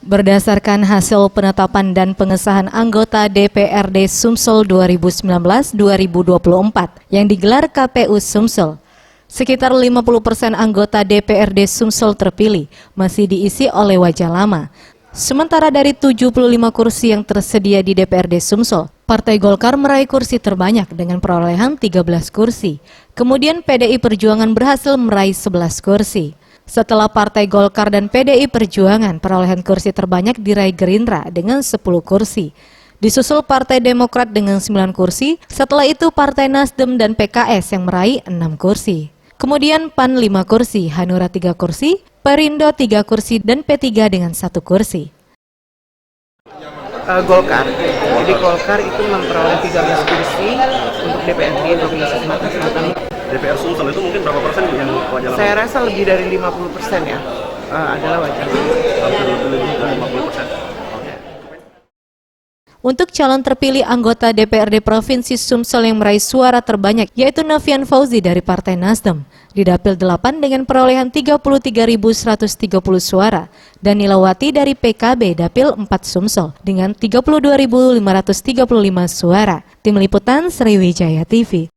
Berdasarkan hasil penetapan dan pengesahan anggota DPRD Sumsel 2019-2024 yang digelar KPU Sumsel, sekitar 50% anggota DPRD Sumsel terpilih masih diisi oleh wajah lama. Sementara dari 75 kursi yang tersedia di DPRD Sumsel, Partai Golkar meraih kursi terbanyak dengan perolehan 13 kursi. Kemudian PDI Perjuangan berhasil meraih 11 kursi. Setelah Partai Golkar dan PDI Perjuangan, perolehan kursi terbanyak diraih Gerindra dengan 10 kursi. Disusul Partai Demokrat dengan 9 kursi, setelah itu Partai Nasdem dan PKS yang meraih 6 kursi. Kemudian PAN 5 kursi, Hanura 3 kursi, Perindo 3 kursi, dan P3 dengan 1 kursi. Golkar. Jadi Golkar itu memperoleh 13 kursi untuk DPRD Provinsi Sumatera Selatan. DPR Sumsel itu mungkin berapa persen yang wajah lama? Saya rasa lebih dari 50% ya adalah wajah lama. Hampir lebih dari 50%. Untuk calon terpilih anggota DPRD Provinsi Sumsel yang meraih suara terbanyak yaitu Novian Fauzi dari Partai Nasdem di Dapil 8 dengan perolehan 33.130 suara dan Nilawati dari PKB Dapil 4 Sumsel dengan 32.535 suara. Tim Liputan Sriwijaya TV.